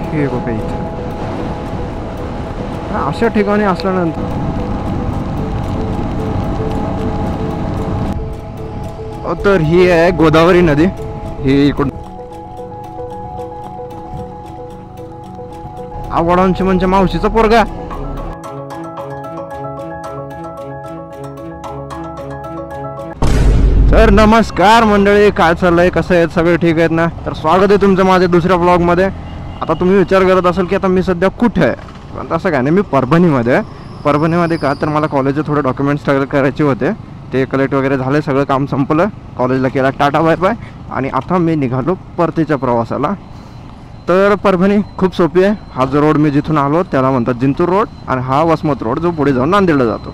हे बघा इथं अशा ठिकाणी असल्यानंतर तर ही आहे गोदावरी नदी. ही इकडून आवडांची म्हणजे मावशीचा पोरगा. तर नमस्कार मंडळी, काय चाललंय, कसं आहेत, सगळे ठीक आहेत ना? तर स्वागत आहे तुमचं माझ्या दुसऱ्या ब्लॉगमध्ये. आता तुम्ही विचार करत असाल की आता मी सध्या कुठे आहे, पण तसं काय नाही, मी परभणीमध्ये का तर मला कॉलेजचे थोडे डॉक्युमेंट्स करायचे होते. ते कलेक्ट वगैरे झाले, सगळं काम संपलं, कॉलेजला केला टाटा बाय बाय आणि आता मी निघालो परतीच्या प्रवासाला. तर परभणी खूप सोपी आहे. हा जो रोड मी जिथून आलो त्याला म्हणतात जिंतूर रोड आणि हा वसमत रोड जो पुढे जाऊन नांदेडला जातो.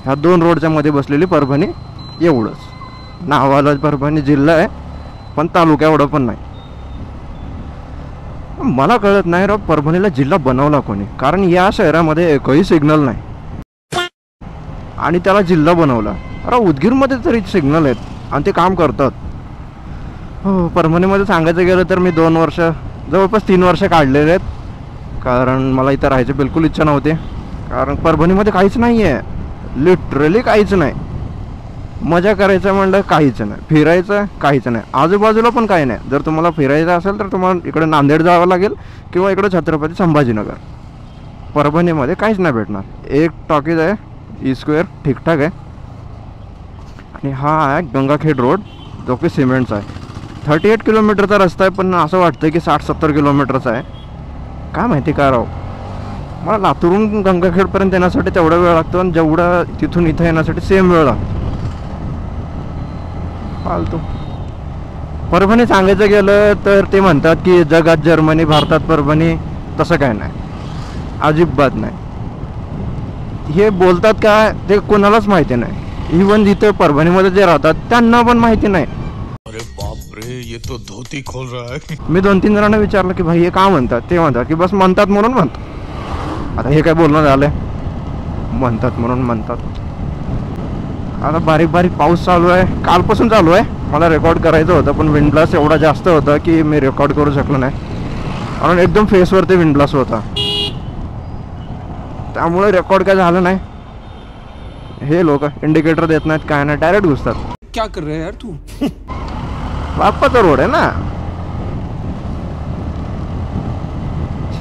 ह्या दोन रोडच्या मध्ये बसलेली परभणी, एवढंच. नावाला परभणी जिल्हा आहे पण तालुका एवढं पण नाही. मला कळत नाही राव परभणीला जिल्हा बनवला कोणी, कारण या शहरामध्ये एकही सिग्नल नाही आणि त्याला जिल्हा बनवला. अरे उदगीरमध्ये तरी सिग्नल आहेत आणि ते काम करतात. हो, परभणीमध्ये सांगायचं गेलं तर मी 2 वर्ष, जवळपास 3 वर्ष काढलेले आहेत, कारण मला इथं राहायची बिलकुल इच्छा नव्हती. कारण परभणीमध्ये काहीच नाही आहे, लिटरली काहीच नाही. मजा करायचं म्हणलं काहीच नाही, फिरायचं काहीच नाही, आजूबाजूला पण काही नाही. जर तुम्हाला फिरायचं असेल तर तुम्हाला इकडे नांदेड जावं लागेल किंवा इकडे छत्रपती संभाजीनगर. परभणीमध्ये काहीच नाही भेटणार. एक टॉकीज आहे, E² ठीकठाक आहे आणि हा आहे गंगाखेड रोड जो की सिमेंटचा आहे. 38 किलोमीटरचा रस्ता आहे, पण असं वाटतं की 60-70 किलोमीटरचा आहे. काय माहिती काय राव, मला लातूरून गंगाखेडपर्यंत येण्यासाठी तेवढा वेळ लागतो आणि जेवढा तिथून इथं येण्यासाठी सेम वेळ लागतो. फालतू. परभणी सांगायचं गेलं तर ते म्हणतात की जगात जर्मनी, भारतात परभणी. तसं काय नाही, अजिबात नाही. हे बोलतात काय ते कोणालाच माहिती नाही. इवन जिथे परभणीमध्ये जे राहतात त्यांना पण माहिती नाही. अरे बाप रे, ये तो धोती खोल रहा है. मी 2-3 जणांना विचारलं की भाई हे का म्हणतात, ते म्हणतात की बस म्हणतात म्हणून म्हणतात. आता हे काय बोलणं झालंय, म्हणतात म्हणून म्हणतात. आता बारीक बारीक पाऊस चालू आहे, कालपासून चालू आहे. मला रेकॉर्ड करायचं होतं पण विंड ब्लास्ट एवढा जास्त होता की मी रेकॉर्ड करू शकलो नाही, कारण एकदम फेसवरती विंड ब्लास्ट होता, त्यामुळे रेकॉर्ड काय झालं नाही. हे लोक इंडिकेटर देत नाहीत, काय नाही, डायरेक्ट घुसतात. क्या कर रहे यार तू? बाप्पाचा रोड आहे ना.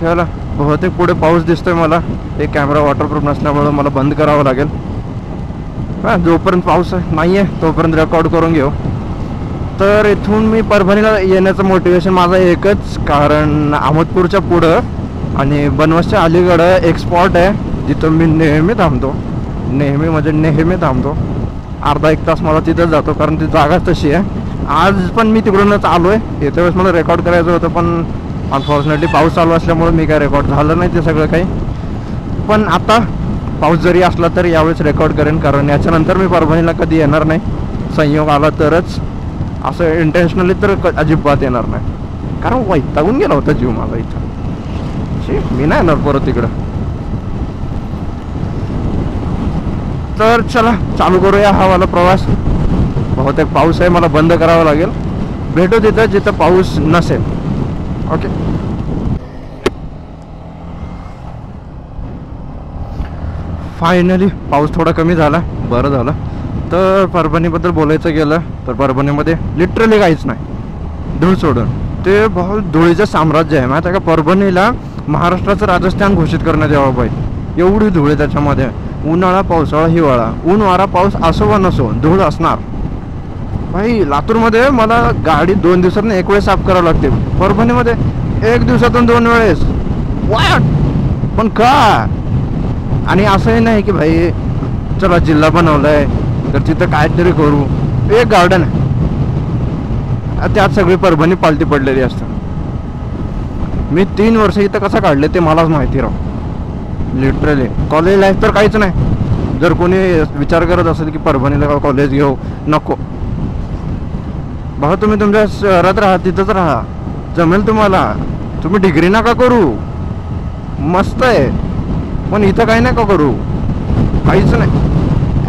चला, बहुतेक पुढे पाऊस दिसतोय मला. हे कॅमेरा वॉटरप्रूफ नसल्यामुळे मला बंद करावं लागेल. जोपर्यंत पाऊस नाही आहे तोपर्यंत रेकॉर्ड करून घेऊ. तर इथून मी परभणीला येण्याचं मोटिवेशन माझं एकच, कारण अहमदपूरच्या पुढं आणि बनवासच्या अलीकडं एक स्पॉट आहे जिथं मी नेहमी थांबतो. नेहमी थांबतो. अर्धा 1 तास मला तिथंच जातो, कारण ती जागाच तशी आहे. आज पण मी तिकडूनच आलो आहे. येत्या वेळेस मला रेकॉर्ड करायचं होतं पण अनफॉर्च्युनेटली पाऊस चालू असल्यामुळे मी काय रेकॉर्ड झालं नाही ते सगळं काही. पण आता पाऊस जरी असला तरी यावेळेस रेकॉर्ड करेन, कारण याच्यानंतर मी परभणीला कधी येणार नाही. संयोग आला तरच, असं इंटेन्शनली तर अजिबात येणार नाही, कारण वैतागून गेला होता जीव माझा इथं. मी नाही येणार परत तिकडं. तर चला चालू करूया हा वाला प्रवास. बहुतेक पाऊस आहे, मला बंद करावं लागेल. भेटू तिथं जिथं पाऊस नसेल. ओके. फायनली पाऊस थोडा कमी झाला, बरं झालं. तर परभणीबद्दल बोलायचं गेलं तर परभणीमध्ये लिटरली काहीच नाही, धूळ सोडून. ते बहुत धुळीचं साम्राज्य आहे माहिती आहे का. परभणीला महाराष्ट्राचं राजस्थान घोषित करण्यात यावं पाहिजे, एवढी धूळ आहे त्याच्यामध्ये. उन्हाळा, पावसाळा, हिवाळा, ऊन वारा पाऊस असो वा नसो धूळ असणार. भाई लातूरमध्ये मला गाडी 2 दिवसातून 1 वेळेस साफ करावं लागते. परभणीमध्ये 1 दिवसातून 2 वेळेस. वाट पण का. आणि असंही नाही की भाई चला जिल्हा बनवलाय तर तिथं काहीतरी करू. एक गार्डन आहे, त्यात सगळी परभणी पालती पडलेली असतं. मी 3 वर्ष इथं कसं काढले ते मलाच माहिती राव. लिटरली कॉलेज लाईफ तर काहीच नाही. जर कोणी विचार करत असेल की परभणीला कॉलेज घेऊ, नको भाऊ. तुम्ही तुमच्या शहरात राहा, तिथंच राहा, जमेल तुम्हाला. तुम्ही डिग्री नका करू, मस्त आहे, पण इथं काही नका करू, काहीच नाही.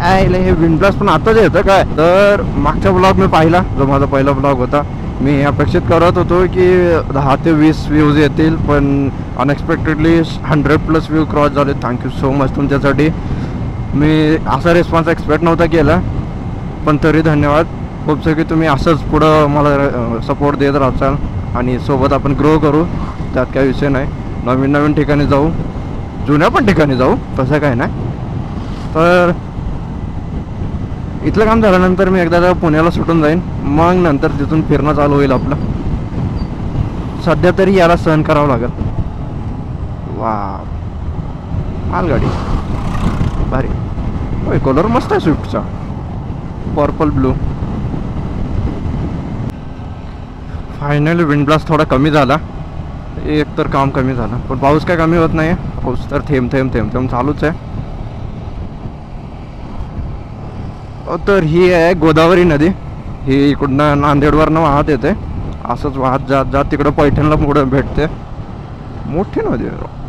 हे विंड ब्लास्ट पण आताच येतं काय. तर मागचा ब्लॉग मी पाहिला, जो माझा पहिला ब्लॉग होता, मी अपेक्षित करत होतो की 10 ते 20 व्ह्यूज येतील, पण अनएक्सपेक्टेडली 100+ व्ह्यू क्रॉस झाले. थँक्यू सो मच तुमच्यासाठी. मी असा रिस्पॉन्स एक्सपेक्ट नव्हता केला, पण तरी धन्यवाद. होपचं की तुम्ही असंच पुढं मला सपोर्ट देत राहाल आणि सोबत आपण ग्रो करू. त्यात काही विषय नाही. नवीन नवीन ठिकाणी जाऊ, जुन्या पण ठिकाणी जाऊ, तसं काय नाही. तर इथलं काम झाल्यानंतर मी एकदा पुण्याला सुटून जाईन, मग नंतर तिथून फिरणं चालू होईल आपलं. सध्या तरी याला सहन करावं लागेल. वा, मालगाडी भारी. होय, कलर मस्त आहे स्विफ्टचा, purple blue. Finally wind blast थोडा कमी झाला. एक तर काम कमी झालं, पण पाऊस काय कमी होत नाही. पाऊस तर थेंब थेंब थेंब थेंब चालूच आहे. तर ही आहे गोदावरी नदी. ही इकडनं नांदेडवरनं वाहत येते, असंच वाहत जात जात तिकडं पैठणला पुढं भेटते. मोठी नदी आहे.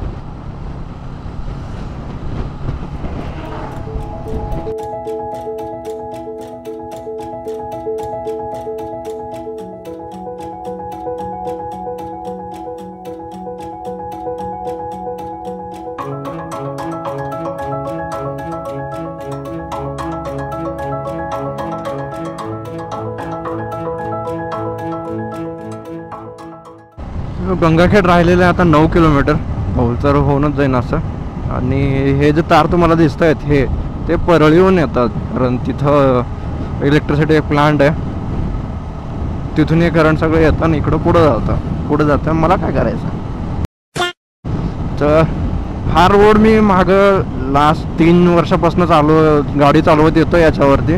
गंगाखेड राहिलेलं आहे आता 9 किलोमीटर. हो तर होऊनच जाईन असं. आणि हे जे तार तुम्हाला दिसत आहेत हे ते परळीहून येतात, कारण तिथं इलेक्ट्रिसिटी प्लांट आहे. तिथून हे करंट सगळं येतं आणि इकडं पुढं जातं. मला काय करायचं. तर हा रोड मी मागं लास्ट 3 वर्षापासून गाडी चालवत येतो याच्यावरती.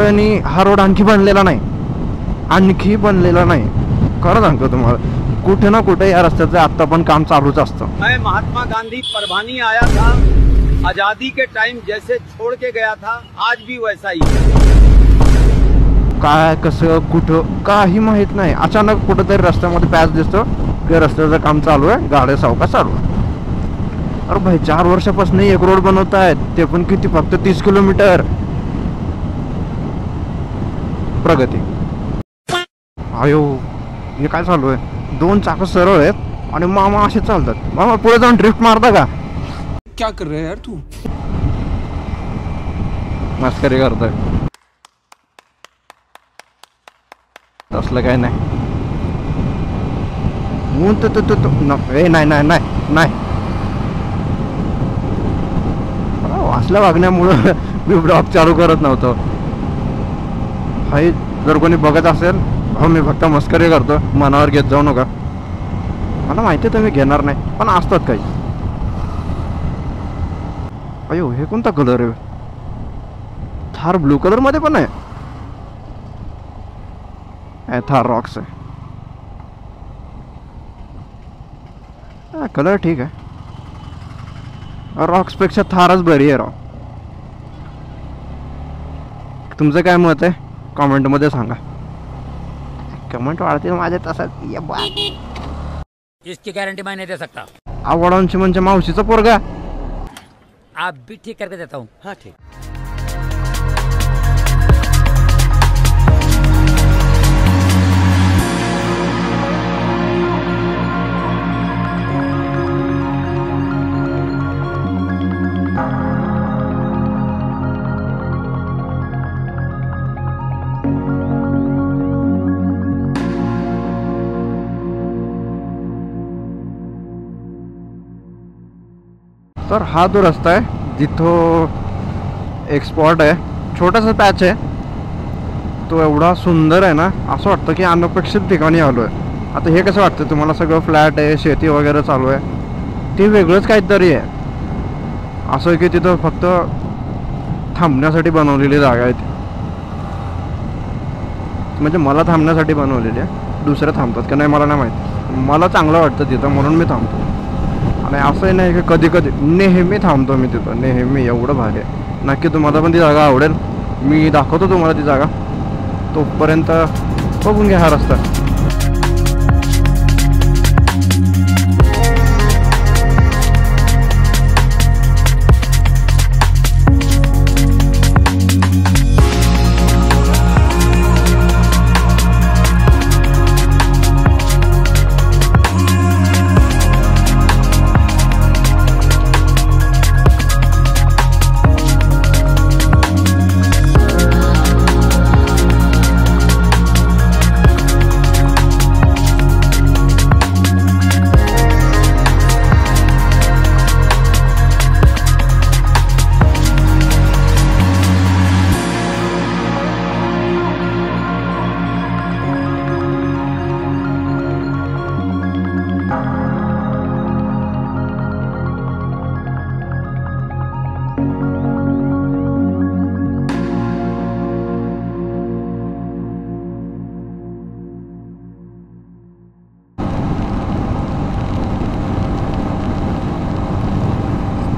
आणि हा रोड आणखी बनलेला नाही. खरं सांगतो तुम्हाला, कुठे ना कुठे या रस्त्याचं आता पण काम चालूच असतं. मैं महात्मा गांधी परभानी आया था, आजादी के टाइम जैसे छोड़ के गया था, आज भी वैसा ही. काय कसं कुठं काही माहित नाही. अचानक कुठंतरी रस्त्यामध्ये पॅच दिसतो की रस्त्याचं काम चालू आहे, गाड्या सावकाश चालू आहे. अरे भाई, 4 वर्षापासून एक रोड बनवत आहेत, ते पण किती, फक्त 30 किलोमीटर. प्रगती. अयो, हे काय चालू आहे. 2 चाकं सरळ आहेत आणि मामा असे चालतात. मामा पुढे जाऊन ड्रिफ्ट मारता का? क्या कर रहे हैं यार तू? मस्करी करतोय. असलं काय नाही. नाही. असल्या वागण्यामुळं मी ब्लॉग चालू करत नव्हतो. हाय, जर कोणी बघत असेल, हो मी फक्त मस्करी करतो, मनावर घेत जाऊ नका. मला माहिती आहे तुम्ही घेणार नाही, पण असतात काही. अयो, हे कोणता कलर आहे. थार ब्लू कलर मध्ये पण आहे. थार रॉक्स आहे. कलर ठीक आहे. रॉक्स पेक्षा थारच बरी आहे राव. तुमचं काय मत आहे कमेंट मध्ये सांगा. कमेंट वाढतील माझे तसंच. इसकी गारंटी मैं नहीं दे सकता. आवडांची म्हणजे मावशीचा पोरगा. आप भी ठीक करके देता हूँ. हाँ ठीक. तर हा जो रस्ता आहे जिथं एक स्पॉट आहे, छोटासा पॅच आहे, तो एवढा सुंदर आहे ना, असं वाटतं की अनपेक्षित ठिकाणी आलो आहे. आता हे कसं वाटतं तुम्हाला, सगळं फ्लॅट आहे, शेती वगैरे चालू आहे, ते वेगळंच काहीतरी आहे. असं की तिथं फक्त थांबण्यासाठी बनवलेली जागा आहे ती. म्हणजे मला थांबण्यासाठी बनवलेली आहे. दुसरे थांबतात का नाही मला नाही माहीत. मला चांगलं वाटतं तिथं म्हणून मी थांबतो. आणि असंही नाही की कधी कधी, नेहमी थांबतो मी तिथं, नेहमी. एवढं भारी आहे. नक्की तुम्हाला पण ती जागा आवडेल. मी दाखवतो तुम्हाला ती जागा. तोपर्यंत बघून घ्या हा रस्ता.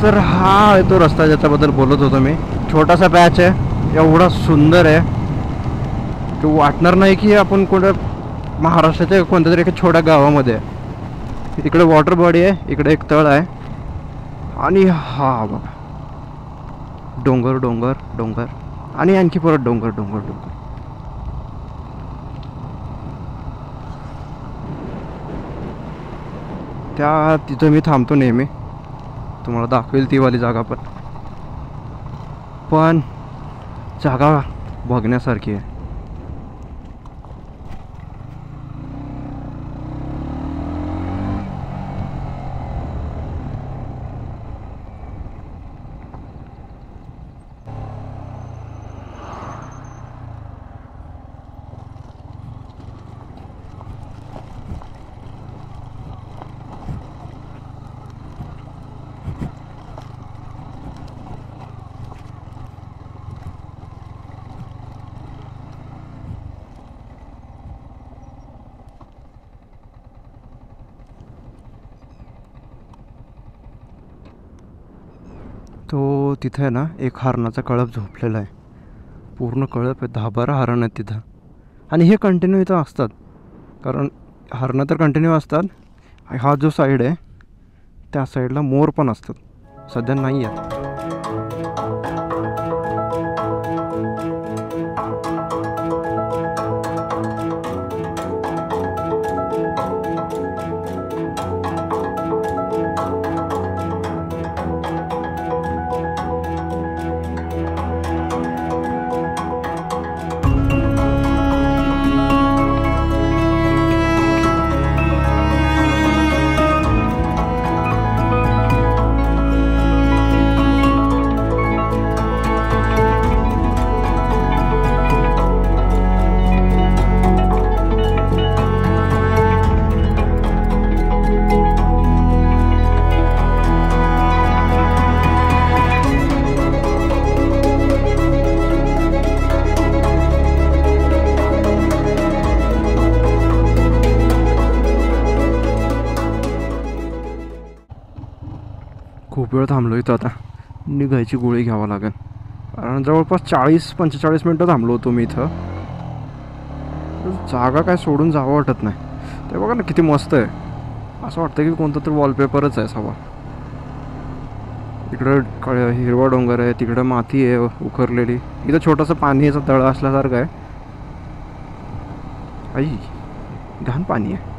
तर हा आहे तो रस्ता ज्याच्याबद्दल बोलत होतो मी. छोटासा पॅच आहे, एवढा सुंदर आहे की वाटणार नाही की आपण कोणत्या महाराष्ट्राच्या कोणत्या तरी एका छोट्या गावामध्ये आहे. इकडे वॉटर बॉडी आहे, इकडे एक तळ आहे आणि हा बघा डोंगर डोंगर डोंगर आणि आणखी परत डोंगर डोंगर डोंगर. त्या तिथं मी थांबतो नेहमी, तुम्हाला दाखवेल ती वाली जागा. पण जागा बघण्यासारखी आहे. तो तिथे आहे ना एक हरणाचा कळप झोपलेला आहे, पूर्ण कळप आहे, 10-12 हरण आहेत तिथं. आणि हे कंटिन्यू इथं असतात, कारण हरणं तर कंटिन्यू असतात. हा जो साईड आहे त्या साईडला मोर पण असतात, सध्या नाही आहेत. खूप वेळ थांबलो इथं, आता निघायची गोळी घ्यावं लागेल, कारण जवळपास 40-45 मिनटं थांबलो होतो मी इथं. जागा काय सोडून जावं वाटत नाही. ते बघा ना किती मस्त आहे, असं वाटतं की कोणतं तर वॉलपेपरच आहे सवा. इकडं हिरवा डोंगर आहे, तिकडं माती आहे उखरलेली, इथं छोटंसं पाणीचं तळ असल्यासारखं आहे. आई घाण पाणी आहे.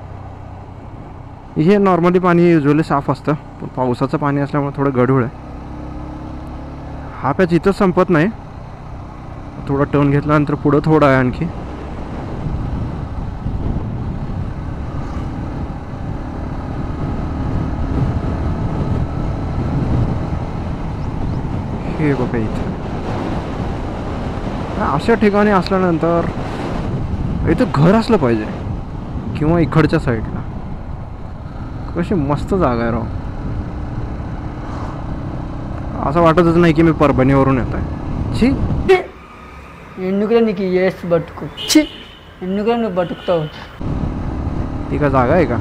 हे नॉर्मली पाणी युजली साफ असतं, पण पावसाचं पाणी असल्यामुळे थोडं गढूळ आहे. हा पॅच इथंच संपत नाही, थोडा टर्न घेतल्यानंतर पुढं थोडं आहे आणखी. हे बघा इथं अशा ठिकाणी असल्यानंतर इथं घर असलं पाहिजे, किंवा इकडच्या साईडला. कशी मस्त जागा आहे राव, असं वाटतच नाही की मी परभणीवरून येत आहे. छी ఎందుకురా నీకు ఏస్ బతుకు ఛీ ఎందుకురా నువ్వు బతుకుతావు. ती का जागा आहे का?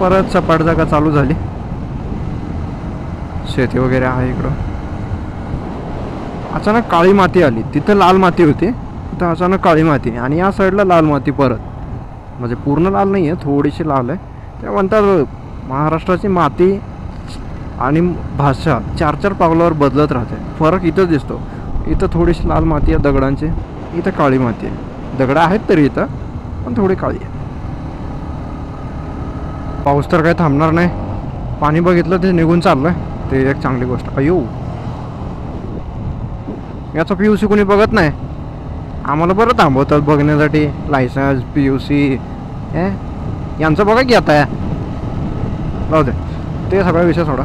परत सपाट जागा चालू झाली, शेती वगैरे आहे इकडं. अचानक काळी माती आली, तिथं लाल माती होती, तिथं अचानक काळी माती, आणि या साईडला लाल माती परत. म्हणजे पूर्ण लाल नाही आहे, थोडीशी लाल आहे. ते म्हणतात महाराष्ट्राची माती आणि भाषा 4-4 पावलावर बदलत राहते. फरक इथं दिसतो, इथं थोडीशी लाल माती आहे दगडांची, इथं काळी माती आहे. दगडं आहेत तरी इथं, पण थोडी काळी आहे. पाऊस तर काही थांबणार नाही, पाणी बघितलं ते निघून चाललं आहे, ते एक चांगली गोष्ट. अयो याचा PUC कोणी बघत नाही, आम्हाला बरं थांबवतात बघण्यासाठी. लायसन्स PUC यांचं बघा की आता जाऊ दे, ते सगळा विषय सोडा.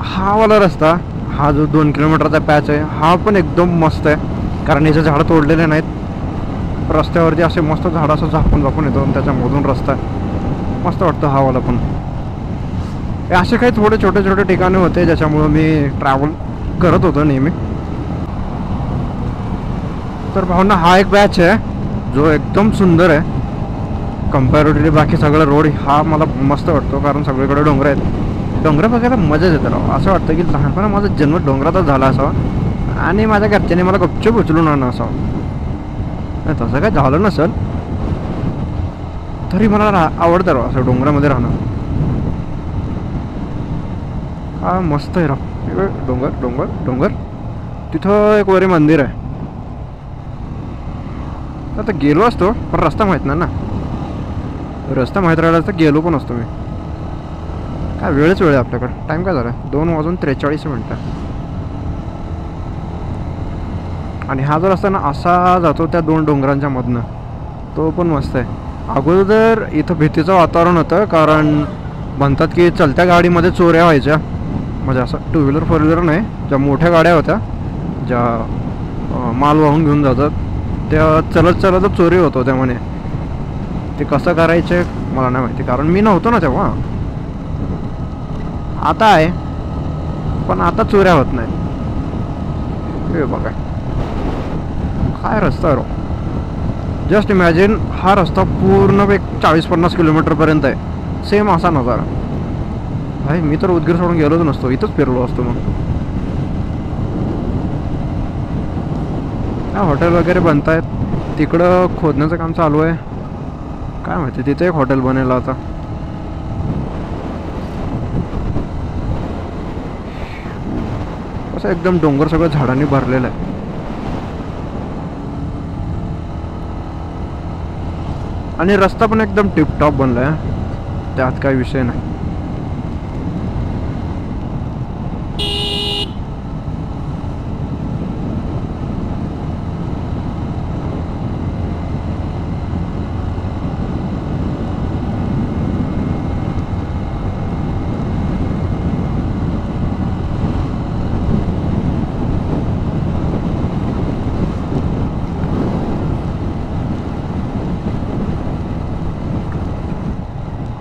हा वाला रस्ता, हा जो 2 किलोमीटरचा पॅच आहे, हा पण एकदम मस्त आहे, कारण याचे झाडं तोडलेले नाहीत. रस्त्यावरती असे मस्त झाडं असं झाकून येतो आणि त्याच्यामधून रस्ता मस्त वाटतं. हा वाला पण असे काही थोडे छोटे छोटे ठिकाणे होते ज्याच्यामुळं मी ट्रॅव्हल करत होतो नेहमी. तर भावना हा एक बॅच आहे जो एकदम सुंदर आहे कम्पॅरेटिव्हली बाकी सगळं रोड. हा मला मस्त वाटतो कारण सगळीकडे डोंगर आहेत. डोंगर बघायला मजाच येते राव. असं वाटतं की लहानपणा माझा जन्म डोंगरातच झाला असावा आणि माझ्या घरच्यांनी मला गपचूप उचलून आणलं असावं. तसं काय झालं नसेल तरी मला आवडतं राव असं डोंगरामध्ये राहणं. हा मस्त आहे राव. डोंगर डोंगर डोंगर. तिथं एक वरी मंदिर आहे. आता गेलो असतो पण रस्ता माहीत नाही ना. रस्ता माहीत राहिला तर गेलो पण असतो मी. काय वेळच वेळ आहे आपल्याकडे. टाईम काय झाला 2:43 आणि हा जो रस्ता ना असा जातो त्या 2 डोंगरांच्या मधनं. तो पण मस्त आहे. अगोदर इथं भीतीचं वातावरण होतं कारण म्हणतात की चलत्या गाडीमध्ये चोऱ्या व्हायच्या. म्हणजे असं 2 व्हीलर 4 व्हीलर नाही, ज्या मोठ्या गाड्या होत्या ज्या माल वाहून घेऊन जातात त्या चलत चलतच चोरी होत होत्या म्हणे. ते कसं करायचे मला नाही माहिती कारण मी नव्हतो ना तेव्हा. आता आहे पण आता चोऱ्या होत नाही. हे बघा काय रस्ता रो. जस्ट इमॅजिन हा रस्ता पूर्ण एक 40-50 किलोमीटरपर्यंत आहे. सेम असा नजारा. भाई मी तर उदगीर सोडून गेलोच नसतो, इथंच फिरलो असतो मग. हा हॉटेल वगैरे बनत आहेत. तिकडं खोदण्याचं काम चालू आहे. काय माहिती तिथे एक हॉटेल बनेल आता. असं एकदम डोंगर सगळं झाडांनी भरलेलं आहे. आणि रस्ता पण एकदम टिपटॉप बनला आहे. त्यात काही विषय नाही.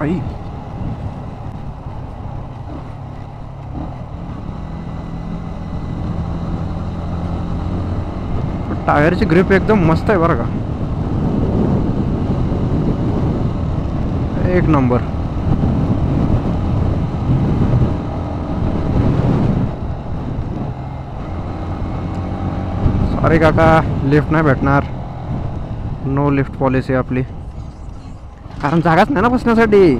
आई टायरची ग्रिप एकदम मस्त आहे बरं का. एक नंबर. सॉरी काका लिफ्ट नाही भेटणार. नो लिफ्ट पॉलिसी आपली कारण जागाच नाही ना बसण्यासाठी.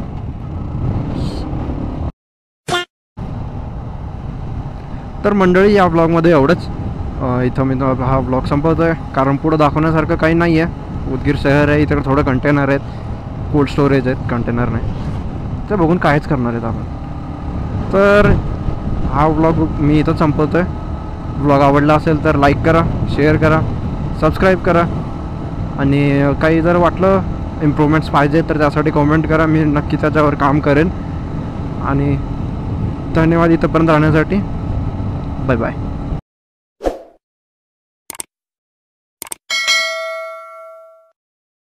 तर मंडळी या ब्लॉगमध्ये एवढंच. इथं मी हा ब्लॉग संपवतो आहे कारण पुढं दाखवण्यासारखं काही नाही आहे. उदगीर शहर आहे, इथे थोडं कंटेनर आहेत, कोल्ड स्टोरेज आहेत, कंटेनर नाही. ते बघून काहीच करणार आहेत आपण. तर हा ब्लॉग मी इथं संपवतो आहे. ब्लॉग आवडला असेल तर लाईक करा, शेअर करा, सबस्क्राईब करा आणि काही जर वाटलं इम्प्रूव्हमेंट्स पाहिजे तर त्यासाठी कॉमेंट करा. मी नक्की त्याच्यावर काम करेन. आणि धन्यवाद इथंपर्यंत राहण्यासाठी. Bye bye.